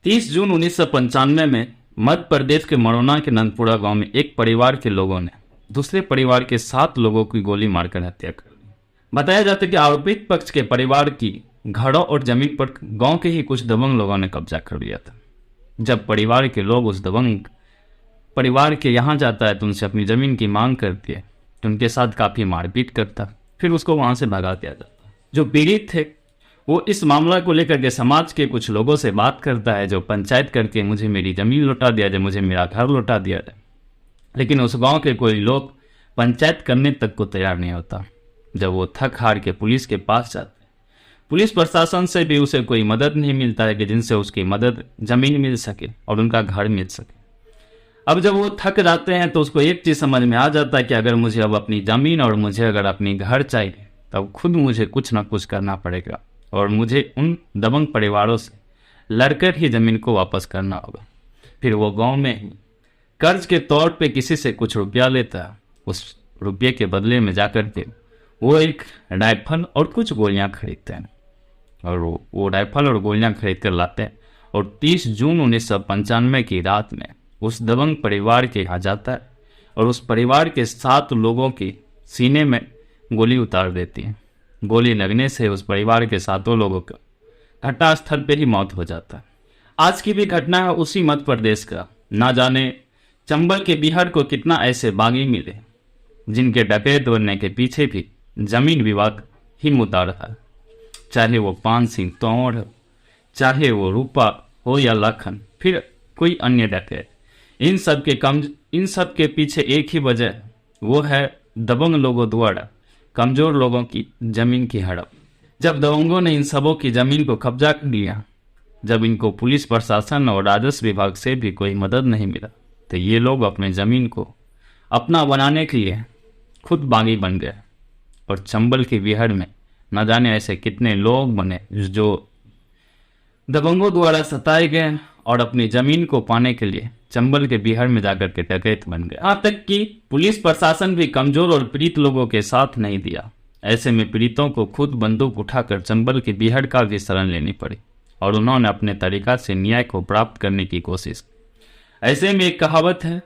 30 जून 1995 में मध्य प्रदेश के मरोना के नंदपुरा गांव में एक परिवार के लोगों ने दूसरे परिवार के 7 लोगों की गोली मारकर हत्या कर दी। बताया जाता है कि आरोपित पक्ष के परिवार की घरों और जमीन पर गांव के ही कुछ दबंग लोगों ने कब्जा कर लिया था। जब परिवार के लोग उस दबंग परिवार के यहाँ जाता है तो उनसे अपनी जमीन की मांग करती है, तो उनके साथ काफी मारपीट करता, फिर उसको वहां से भगा दिया जाता। जो पीड़ित थे वो इस मामला को लेकर के समाज के कुछ लोगों से बात करता है, जो पंचायत करके मुझे मेरी जमीन लौटा दिया जाए, मुझे मेरा घर लौटा दिया जाए। लेकिन उस गांव के कोई लोग पंचायत करने तक को तैयार नहीं होता। जब वो थक हार के पुलिस के पास जाते हैं, पुलिस प्रशासन से भी उसे कोई मदद नहीं मिलता है कि जिनसे उसकी मदद जमीन मिल सके और उनका घर मिल सके। अब जब वो थक जाते हैं तो उसको एक चीज समझ में आ जाता है कि अगर मुझे अब अपनी जमीन और मुझे अगर अपनी घर चाहिए तब खुद मुझे कुछ ना कुछ करना पड़ेगा और मुझे उन दबंग परिवारों से लड़कर ही जमीन को वापस करना होगा। फिर वो गांव में ही कर्ज के तौर पे किसी से कुछ रुपया लेता है। उस रुपये के बदले में जाकर के वो एक राइफल और कुछ गोलियां खरीदते हैं और वो राइफल और गोलियां खरीद कर लाते हैं और 30 जून 1995 की रात में उस दबंग परिवार के यहाँ जाता है और उस परिवार के 7 लोगों की सीने में गोली उतार देती है। गोली लगने से उस परिवार के 7 लोगों का घटनास्थल पे ही मौत हो जाता है। आज की भी घटना है उसी मध्य प्रदेश का। ना जाने चंबल के बिहार को कितना ऐसे बागी मिले जिनके डकैत बनने के पीछे भी जमीन विवाद ही मुद्दा रहा है। चाहे वो पान सिंह तोमर हो, चाहे वो रूपा हो या लखन, फिर कोई अन्य डकैत, इन सब के पीछे एक ही वजह, वो है दबंग लोगों द्वारा कमजोर लोगों की जमीन की हड़प। जब दबंगों ने इन सबों की जमीन को कब्जा कर लिया, जब इनको पुलिस प्रशासन और राजस्व विभाग से भी कोई मदद नहीं मिला, तो ये लोग अपने जमीन को अपना बनाने के लिए खुद बागी बन गए और चंबल की बिहार में न जाने ऐसे कितने लोग बने जो दबंगों द्वारा सताए गए और अपनी जमीन को पाने के लिए चंबल के बिहार में जाकर के डकैत बन गए। यहाँ तक कि पुलिस प्रशासन भी कमजोर और पीड़ित लोगों के साथ नहीं दिया। ऐसे में पीड़ितों को खुद बंदूक उठाकर चंबल के बिहार का भी शरण लेनी पड़ी और उन्होंने अपने तरीका से न्याय को प्राप्त करने की कोशिश की। ऐसे में एक कहावत है,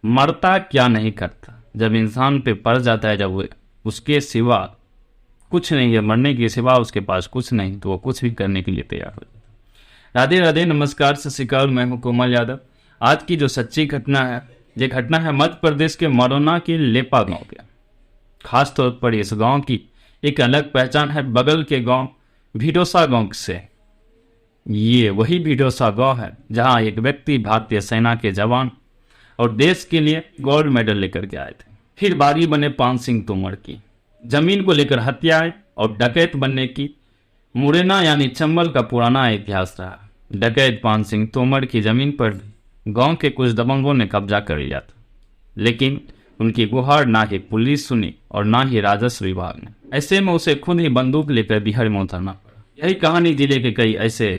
मरता क्या नहीं करता। जब इंसान पे पड़ जाता है, जब वो उसके सिवा कुछ नहीं है, मरने के सिवा उसके पास कुछ नहीं, तो वो कुछ भी करने के लिए तैयार हो जाता है। राधे राधे, नमस्कार, सत श्री अकाल। मैं हूं कोमल यादव। आज की जो सच्ची घटना है, ये घटना है मध्य प्रदेश के मरोना के लेपा गांव के। खास तौर पर इस गांव की एक अलग पहचान है बगल के गांव भिडोसा गांव से। ये वही भिडोसा गांव है जहां एक व्यक्ति भारतीय सेना के जवान और देश के लिए गोल्ड मेडल लेकर के आए थे। फिर बारी बने पान सिंह तोमर की। जमीन को लेकर हत्याएं और डकैत बनने की मुरैना यानी चंबल का पुराना इतिहास रहा। डकैत पान सिंह तोमर की जमीन पर गांव के कुछ दबंगों ने कब्जा कर लिया था, लेकिन उनकी गुहार ना ही पुलिस सुनी और ना ही राजस्व विभाग ने। ऐसे में उसे खुद ही बंदूक लेकर बिहार में उतरना पड़ा। यही कहानी जिले के कई ऐसे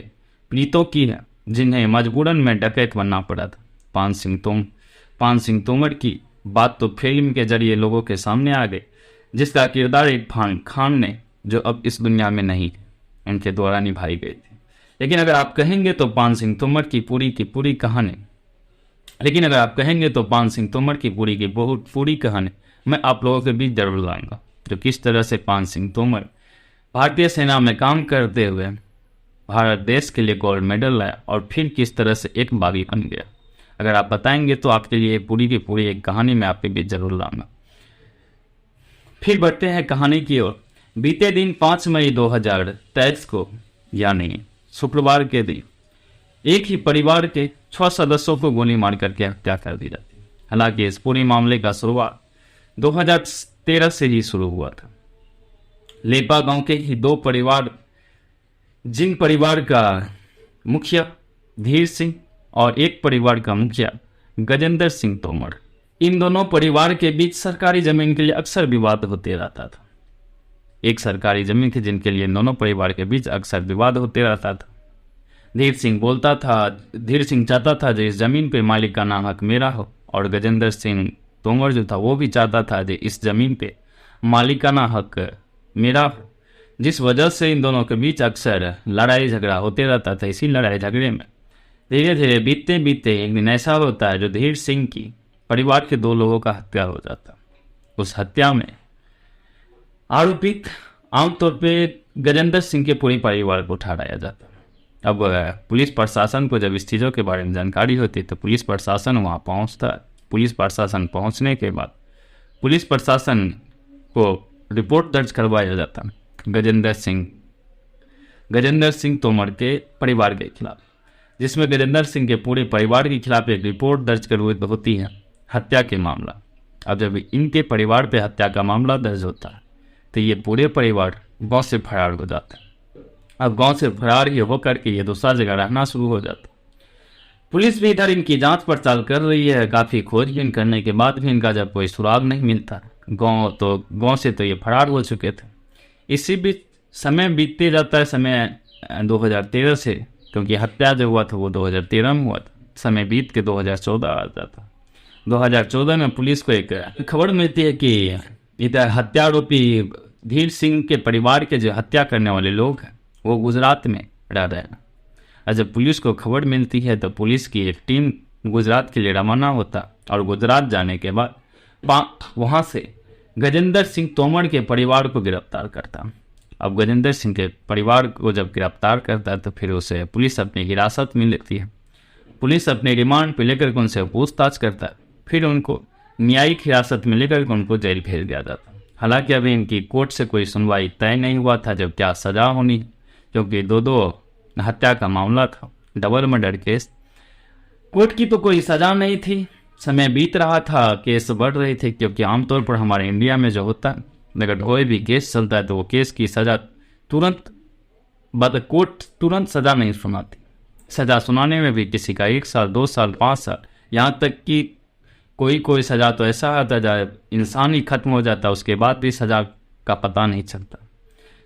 पीड़ितों की है जिन्हें मजबूरन में डकैत बनना पड़ा था। पान सिंह तोमर की बात तो फिल्म के जरिए लोगों के सामने आ गई, जिसका किरदार इरफान खान ने, जो अब इस दुनिया में नहीं, इनके द्वारा निभाई गई थी। लेकिन अगर आप कहेंगे तो पान सिंह तोमर की पूरी कहानी मैं आप लोगों के बीच जरूर लाऊंगा, जो किस तरह से पान सिंह तोमर भारतीय सेना में काम करते हुए भारत देश के लिए गोल्ड मेडल लाया और फिर किस तरह से एक बागी बन गया। अगर आप बताएंगे तो आपके लिए पूरी की पूरी एक कहानी मैं आपके बीच जरूर लाऊंगा। फिर बढ़ते हैं कहानी की ओर। बीते दिन 5 मई 2023 को यानी शुक्रवार के दिन एक ही परिवार के 6 सदस्यों को गोली मार करके हत्या कर दी जाती है। हालांकि इस पूरी मामले का शुरुआत 2013 से ही शुरू हुआ था। लेपा गांव के ही 2 परिवार, जिन परिवार का मुखिया धीर सिंह और एक परिवार का मुखिया गजेंद्र सिंह तोमर, इन दोनों परिवार के बीच सरकारी जमीन के लिए अक्सर विवाद होते रहता था। एक सरकारी जमीन थी जिनके लिए दोनों परिवार के बीच अक्सर विवाद होते रहता था। धीर सिंह चाहता था जो इस जमीन पे मालिकाना हक मेरा हो, और गजेंद्र सिंह तोमर जो था वो भी चाहता था जो इस जमीन पे मालिकाना हक मेरा हो, जिस वजह से इन दोनों के बीच अक्सर लड़ाई झगड़ा होते रहता था। इसी लड़ाई झगड़े में धीरे धीरे बीतते बीतते एक दिन ऐसा होता है जो धीर सिंह की परिवार के 2 लोगों का हत्या हो जाता। उस हत्या में आरोपित आमतौर पे गजेंद्र सिंह के पूरे परिवार को ठहराया जाता। अब पुलिस प्रशासन को जब इस चीज़ों के बारे में जानकारी होती तो पुलिस प्रशासन वहाँ पहुँचता। पुलिस प्रशासन पहुँचने के बाद पुलिस प्रशासन को रिपोर्ट दर्ज करवाया जाता गजेंद्र सिंह तोमर के परिवार के खिलाफ, जिसमें गजेंद्र सिंह के पूरे परिवार के खिलाफ एक रिपोर्ट दर्ज करवाई होती है, हत्या के मामला। अब जब इनके परिवार पे हत्या का मामला दर्ज होता है तो ये पूरे परिवार गांव से फरार हो जाता है। अब गांव से फरार ही होकर के ये दूसरा जगह रहना शुरू हो जाता। पुलिस भी इधर इनकी जांच पड़ताल कर रही है, काफ़ी खोजबीन करने के बाद भी इनका जब कोई सुराग नहीं मिलता। गांव से तो ये फरार हो चुके थे। इसी बीच समय बीतते जाता है। समय 2013 से, क्योंकि हत्या जो हुआ था वो 2013 में हुआ था, समय बीत के 2014 आ जाता। 2014 में पुलिस को एक खबर मिलती है कि इधर हत्या आरोपी धीर सिंह के परिवार के जो हत्या करने वाले लोग हैं वो गुजरात में रह रहे हैं। और जब पुलिस को खबर मिलती है तो पुलिस की एक टीम गुजरात के लिए रवाना होता और गुजरात जाने के बाद वहाँ से गजेंद्र सिंह तोमर के परिवार को गिरफ्तार करता। अब गजेंद्र सिंह के परिवार को जब गिरफ्तार करता है तो फिर उसे पुलिस अपनी हिरासत में लेती है। पुलिस अपने रिमांड पर लेकर के उनसे पूछताछ करता है, फिर उनको न्यायिक हिरासत में लेकर के उनको जेल भेज दिया जाता। हालांकि अभी इनकी कोर्ट से कोई सुनवाई तय नहीं हुआ था जब क्या सजा होनी, क्योंकि दो हत्या का मामला था, डबल मर्डर केस। कोर्ट की तो कोई सजा नहीं थी। समय बीत रहा था, केस बढ़ रहे थे, क्योंकि आमतौर पर हमारे इंडिया में जो होता है अगर कोई भी केस चलता है तो वो केस की सजा कोर्ट तुरंत सजा नहीं सुनाती। सजा सुनाने में भी किसी का 1 साल 2 साल 5 साल, यहाँ तक कि कोई सजा तो ऐसा आता है इंसान ही खत्म हो जाता, उसके बाद भी सजा का पता नहीं चलता।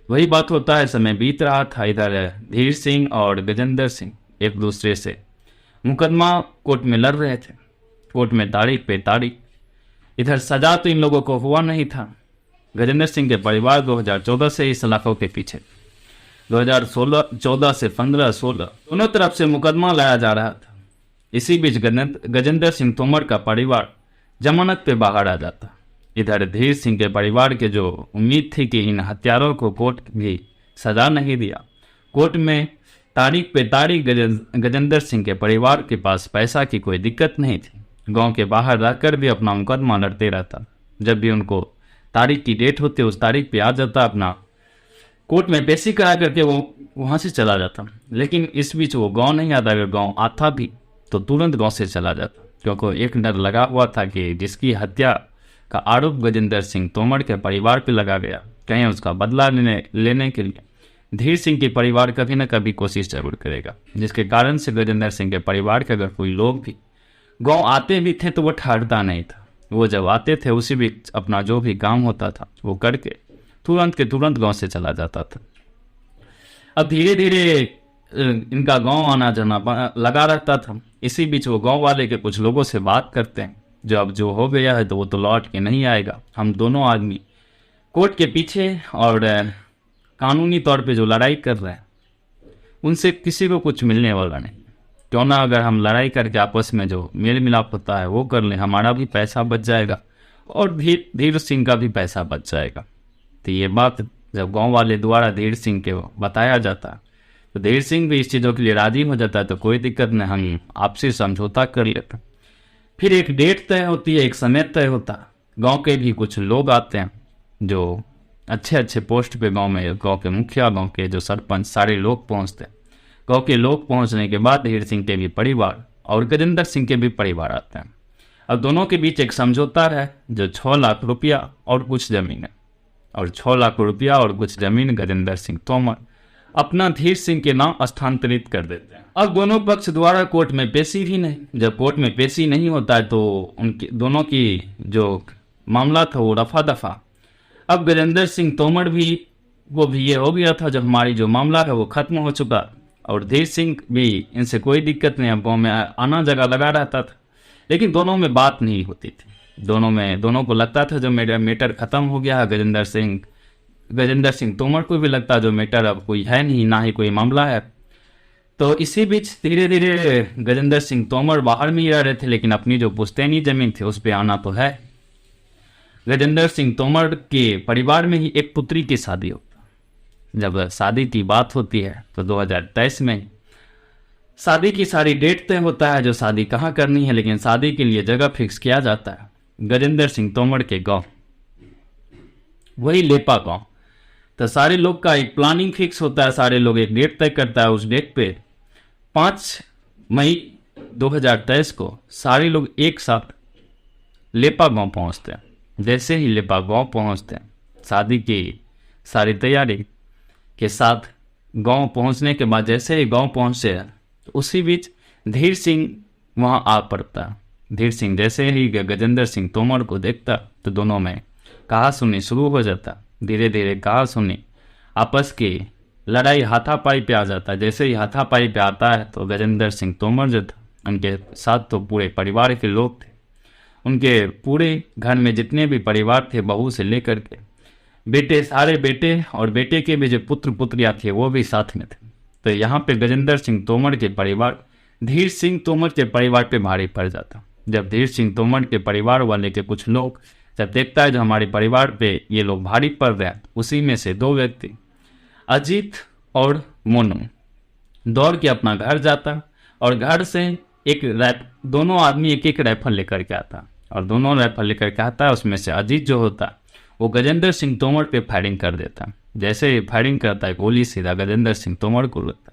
वही बात होता है। समय बीत रहा था, इधर धीर सिंह और गजेंद्र सिंह एक दूसरे से मुकदमा कोर्ट में लड़ रहे थे, कोर्ट में तारीख पे तारीख। इधर सजा तो इन लोगों को हुआ नहीं था। गजेंद्र सिंह के परिवार 2014 से इस सलाखों के पीछे, 2014 से 15-16 दोनों तरफ से मुकदमा लाया जा रहा था। इसी बीच गजेंद्र सिंह तोमर का परिवार जमानत पे बाहर आ जाता। इधर धीर सिंह के परिवार के जो उम्मीद थी कि इन हत्यारों को कोर्ट भी सजा नहीं दिया, कोर्ट में तारीख पे तारीख गजेंद्र सिंह के परिवार के पास पैसा की कोई दिक्कत नहीं थी। गांव के बाहर रहकर भी अपना मुकदमा लड़ते रहता। जब भी उनको तारीख की डेट होती उस तारीख पे आ जाता, अपना कोर्ट में पेशी करा करके वो वहाँ से चला जाता। लेकिन इस बीच वो गाँव नहीं आता। अगर गाँव आता भी तो तुरंत गाँव से चला जाता, क्योंकि एक डर लगा हुआ था कि जिसकी हत्या का आरोप गजेंद्र सिंह तोमर के परिवार पे लगा गया, कहीं उसका बदला लेने के लिए धीर सिंह के परिवार कभी न कभी कोशिश जरूर करेगा। जिसके कारण से गजेंद्र सिंह के परिवार के अगर कोई लोग भी गांव आते भी थे तो वो ठहरता नहीं था। वो जब आते थे उसी भी अपना जो भी काम होता था वो करके तुरंत के तुरंत गाँव से चला जाता था। अब धीरे धीरे इनका गांव आना जाना लगा रहता था। इसी बीच वो गांव वाले के कुछ लोगों से बात करते हैं, जो अब जो हो गया है तो वो तो लौट के नहीं आएगा। हम दोनों आदमी कोर्ट के पीछे और कानूनी तौर पे जो लड़ाई कर रहे हैं उनसे किसी को कुछ मिलने वाला नहीं। क्यों ना अगर हम लड़ाई करके आपस में जो मेल मिलाप होता है वो कर लें, हमारा भी पैसा बच जाएगा और धीर सिंह का भी पैसा बच जाएगा। तो ये बात जब गाँव वाले द्वारा धीर सिंह के बताया जाता है तो धीर सिंह भी इस चीज़ों के लिए राजी हो जाता है। तो कोई दिक्कत नहीं, हम आपसे समझौता कर लेते। फिर एक डेट तय होती है, एक समय तय होता है। गांव के भी कुछ लोग आते हैं जो अच्छे पोस्ट पे गांव में, गांव के मुखिया, गांव के जो सरपंच, सारे लोग पहुंचते हैं। गांव के लोग पहुंचने के बाद धीर सिंह के भी परिवार और गजेंद्र सिंह के भी परिवार आते हैं। अब दोनों के बीच एक समझौता है जो 6 लाख रुपया और कुछ जमीन है, और 6 लाख रुपया और कुछ जमीन गजेंद्र सिंह तोमर अपना धीर सिंह के नाम स्थानांतरित कर देते हैं। अब दोनों पक्ष द्वारा कोर्ट में पेशी भी नहीं। जब कोर्ट में पेशी नहीं होता है तो उनके दोनों की जो मामला था वो रफा दफा। अब गजेंद्र सिंह तोमर भी ये हो गया था, जब हमारी जो मामला है वो खत्म हो चुका, और धीर सिंह भी इनसे कोई दिक्कत नहीं, अब गाँव में आना जगह लगा रहता था। लेकिन दोनों में बात नहीं होती थी। दोनों को लगता था जो मेरा मैटर खत्म हो गया है। गजेंद्र सिंह तोमर को भी लगता जो मैटर अब कोई है नहीं, ना ही कोई मामला है। तो इसी बीच धीरे धीरे गजेंद्र सिंह तोमर बाहर में ही रह रहे थे, लेकिन अपनी जो पुश्तैनी जमीन थी उस पर आना तो है। गजेंद्र सिंह तोमर के परिवार में ही एक पुत्री की शादी होती। जब शादी की बात होती है तो 2023 में शादी की सारी डेट तय होता है, जो शादी कहाँ करनी है, लेकिन शादी के लिए जगह फिक्स किया जाता है गजेंद्र सिंह तोमर के गांव, वही लेपा गांव। तो सारे लोग का एक प्लानिंग फिक्स होता है, सारे लोग एक डेट तय करता है। उस डेट पे 5 मई 2023 को सारे लोग एक साथ लेपा गांव पहुंचते हैं। जैसे ही लेपा गांव पहुंचते हैं, शादी की सारी तैयारी के साथ गांव पहुंचने के बाद जैसे ही गांव पहुंचे हैं, तो उसी बीच धीर सिंह वहां आ पड़ता है। धीर सिंह जैसे ही गजेंद्र सिंह तोमर को देखता तो दोनों में कहा सुनी शुरू हो जाता। धीरे धीरे कहा सुनी आपस की लड़ाई हाथापाई पे आ जाता। जैसे ही हाथापाई पे आता है तो गजेंद्र सिंह तोमर जो था, उनके साथ तो पूरे परिवार के लोग थे। उनके पूरे घर में जितने भी परिवार थे, बहू से लेकर के बेटे, सारे बेटे और बेटे के भी जो पुत्र पुत्रियां थे वो भी साथ में थे। तो यहाँ पे गजेंद्र सिंह तोमर के परिवार धीर सिंह तोमर के परिवार पे भारी पड़ जाता। जब धीर सिंह तोमर के परिवार वाले के कुछ लोग जब देखता है जो हमारे परिवार पे ये लोग भारी पड़ रहे हैं, उसी में से 2 व्यक्ति अजीत और मोनू दौड़ के अपना घर जाता और घर से दोनों आदमी एक एक राइफल लेकर के आता और दोनों राइफल लेकर के आता है। उसमें से अजीत जो होता वो गजेंद्र सिंह तोमर पे फायरिंग कर देता। जैसे ही फायरिंग करता है, गोली सीधा गजेंद्र सिंह तोमर को लगता।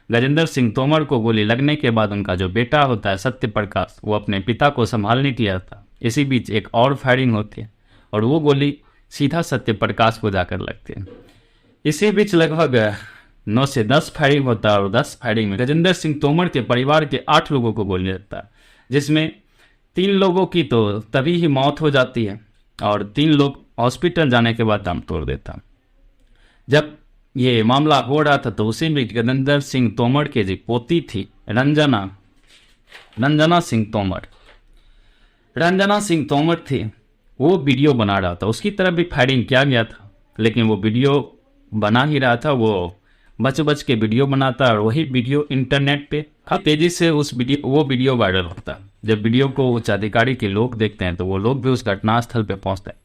गजेंद्र सिंह तोमर को गोली लगने के बाद उनका जो बेटा होता है सत्य प्रकाश, वो अपने पिता को संभालने के लिए आता। इसी बीच एक और फायरिंग होती है और वो गोली सीधा सत्य प्रकाश को जाकर लगती है। इसी बीच लगभग 9 से 10 फायरिंग होता है और 10 फायरिंग में गजेंद्र सिंह तोमर के परिवार के 8 लोगों को गोली लगता है, जिसमें 3 लोगों की तो तभी ही मौत हो जाती है और 3 लोग हॉस्पिटल जाने के बाद दम तोड़ देता। जब ये मामला हो रहा था तो उसी में गजेंद्र सिंह तोमर के जो पोती थी रंजना सिंह तोमर थी, वो वीडियो बना रहा था। उसकी तरफ भी फायरिंग किया गया था, लेकिन वो वीडियो बना ही रहा था, वो बच के वीडियो बनाता और वही वीडियो इंटरनेट पे काफी तेजी से वो वीडियो वायरल होता। जब वीडियो को उच्च अधिकारी के लोग देखते हैं तो वो लोग भी उस घटनास्थल पे पहुंचते हैं,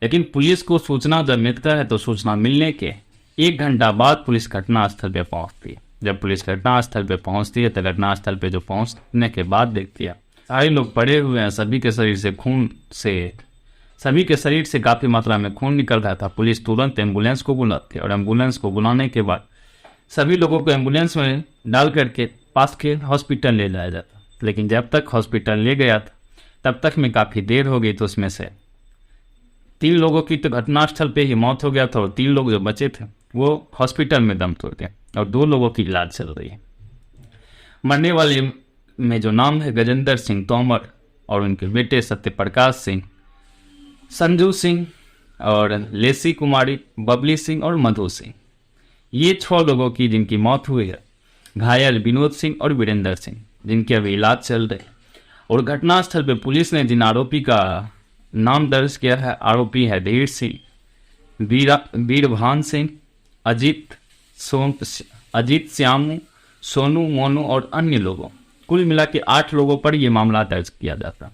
लेकिन पुलिस को सूचना जब मिलता है तो सूचना मिलने के 1 घंटा बाद पुलिस घटनास्थल पे पहुंचती है। जब पुलिस घटनास्थल पे पहुंचती है तो घटनास्थल पे जो पहुंचने के बाद देखती है सारे लोग पड़े हुए हैं, सभी के शरीर से काफ़ी मात्रा में खून निकल रहा था। पुलिस तुरंत एम्बुलेंस को बुलाती है और एम्बुलेंस को बुलाने के बाद सभी लोगों को एम्बुलेंस में डाल करके पास के हॉस्पिटल ले जाया जाता। लेकिन जब तक हॉस्पिटल ले गया था तब तक में काफ़ी देर हो गई, तो उसमें से 3 लोगों की तो घटनास्थल पे ही मौत हो गया था और 3 लोग जो बचे थे वो हॉस्पिटल में दम तोड़ गए और 2 लोगों की इलाज चल रही है। मरने वाले में जो नाम है गजेंद्र सिंह तोमर और उनके बेटे सत्य प्रकाश सिंह, संजू सिंह और लेसी कुमारी, बबली सिंह और मधु सिंह, ये 6 लोगों की जिनकी मौत हुई है। घायल विनोद सिंह और वीरेंद्र सिंह जिनके अभी इलाज चल रहे। और घटनास्थल पर पुलिस ने जिन आरोपी का नाम दर्ज किया है, आरोपी है धीर सिंह, वीरभान सिंह, अजीत, श्यामू, सोनू, मोनू और अन्य लोगों, कुल मिला के 8 लोगों पर यह मामला दर्ज किया जाता।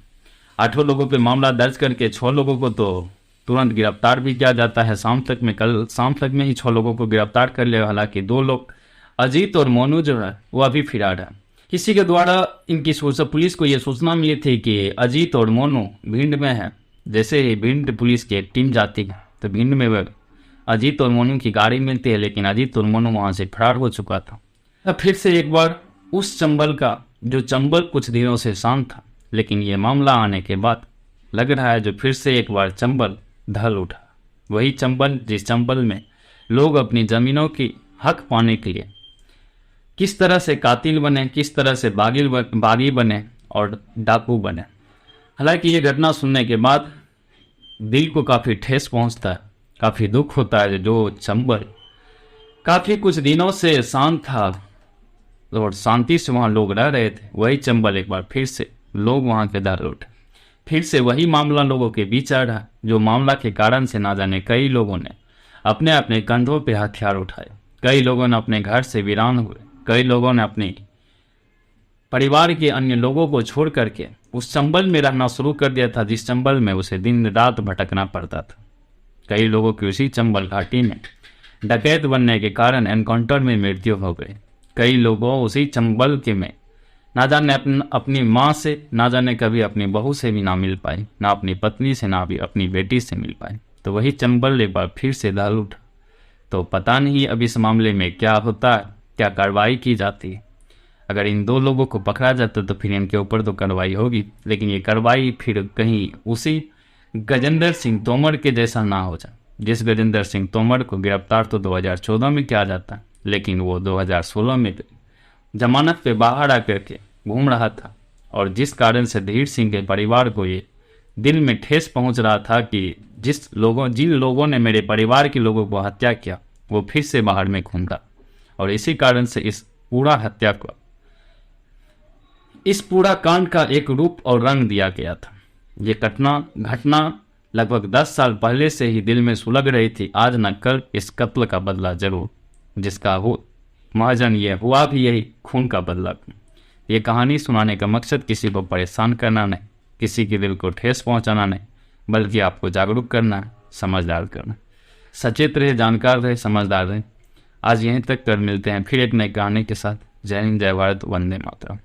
8 लोगों पर मामला दर्ज करके 6 लोगों को तो तुरंत गिरफ्तार भी किया जाता है। कल शाम तक में ही 6 लोगों को गिरफ्तार कर लिया। हालांकि 2 लोग अजीत और मोनू जो है वो अभी फरार है। किसी के द्वारा इनकी पुलिस को यह सूचना मिली थी कि अजीत और मोनू भिंड में है। जैसे ही भिंड पुलिस की एक टीम जाती है तो भिंड में अजीत और मोनू की गाड़ी मिलती है, लेकिन अजीत और मोनू वहां से फरार हो चुका था। अब फिर से एक बार उस चंबल कुछ दिनों से शांत था, लेकिन ये मामला आने के बाद लग रहा है जो फिर से एक बार चंबल ढल उठा। वही चंबल जिस चंबल में लोग अपनी जमीनों की हक पाने के लिए किस तरह से कातिल बने, किस तरह से बागी बने और डाकू बने। हालांकि ये घटना सुनने के बाद दिल को काफ़ी ठेस पहुंचता है, काफ़ी दुख होता है। जो चंबल काफ़ी कुछ दिनों से शांत था और शांति से वहाँ लोग रह रहे थे, वही चंबल एक बार फिर से लोग वहाँ के दर उठे। फिर से वही मामला लोगों के बीच आ रहा, जो मामला के कारण से ना जाने कई लोगों ने अपने अपने कंधों पे हथियार उठाए, कई लोगों ने अपने घर से वीरान हुए। कई लोगों ने अपने परिवार के अन्य लोगों को छोड़ करके उस चंबल में रहना शुरू कर दिया था जिस चंबल में उसे दिन रात भटकना पड़ता था। कई लोगों की उसी चंबल घाटी में डकैत बनने के कारण एनकाउंटर में मृत्यु हो गई। कई लोगों उसी चंबल के में ना जाने अपनी माँ से, ना जाने कभी अपनी बहू से भी ना मिल पाई, ना अपनी पत्नी से, ना भी अपनी बेटी से मिल पाई। तो वही चंबल एक बार फिर से दहल उठा। तो पता नहीं अब इस मामले में क्या होता है, क्या कार्रवाई की जाती है। अगर इन दो लोगों को पकड़ा जाता तो फिर इनके ऊपर तो कार्रवाई होगी, लेकिन ये कार्रवाई फिर कहीं उसी गजेंद्र सिंह तोमर के जैसा ना हो जाए। जिस गजेंद्र सिंह तोमर को गिरफ्तार तो 2014 में किया जाता, लेकिन वो 2016 में जमानत पे बाहर आकर के घूम रहा था, और जिस कारण से धीर सिंह के परिवार को ये दिल में ठेस पहुंच रहा था कि जिन लोगों ने मेरे परिवार के लोगों को हत्या किया वो फिर से बाहर में घूमता, और इसी कारण से इस पूरा कांड का एक रूप और रंग दिया गया था। ये घटना लगभग 10 साल पहले से ही दिल में सुलग रही थी। आज न कल इस कत्ल का बदला जरूर, जिसका हो महाजन ये हुआ भी यही, खून का बदला। ये कहानी सुनाने का मकसद किसी को परेशान करना नहीं, किसी के दिल को ठेस पहुंचाना नहीं, बल्कि आपको जागरूक करना है, समझदार करना। सचेत रहे, जानकार रहे, समझदार रहे। आज यहीं तक, कर मिलते हैं फिर एक नई कहानी के साथ। जय हिंद, जय भारत, वंदे मातरम।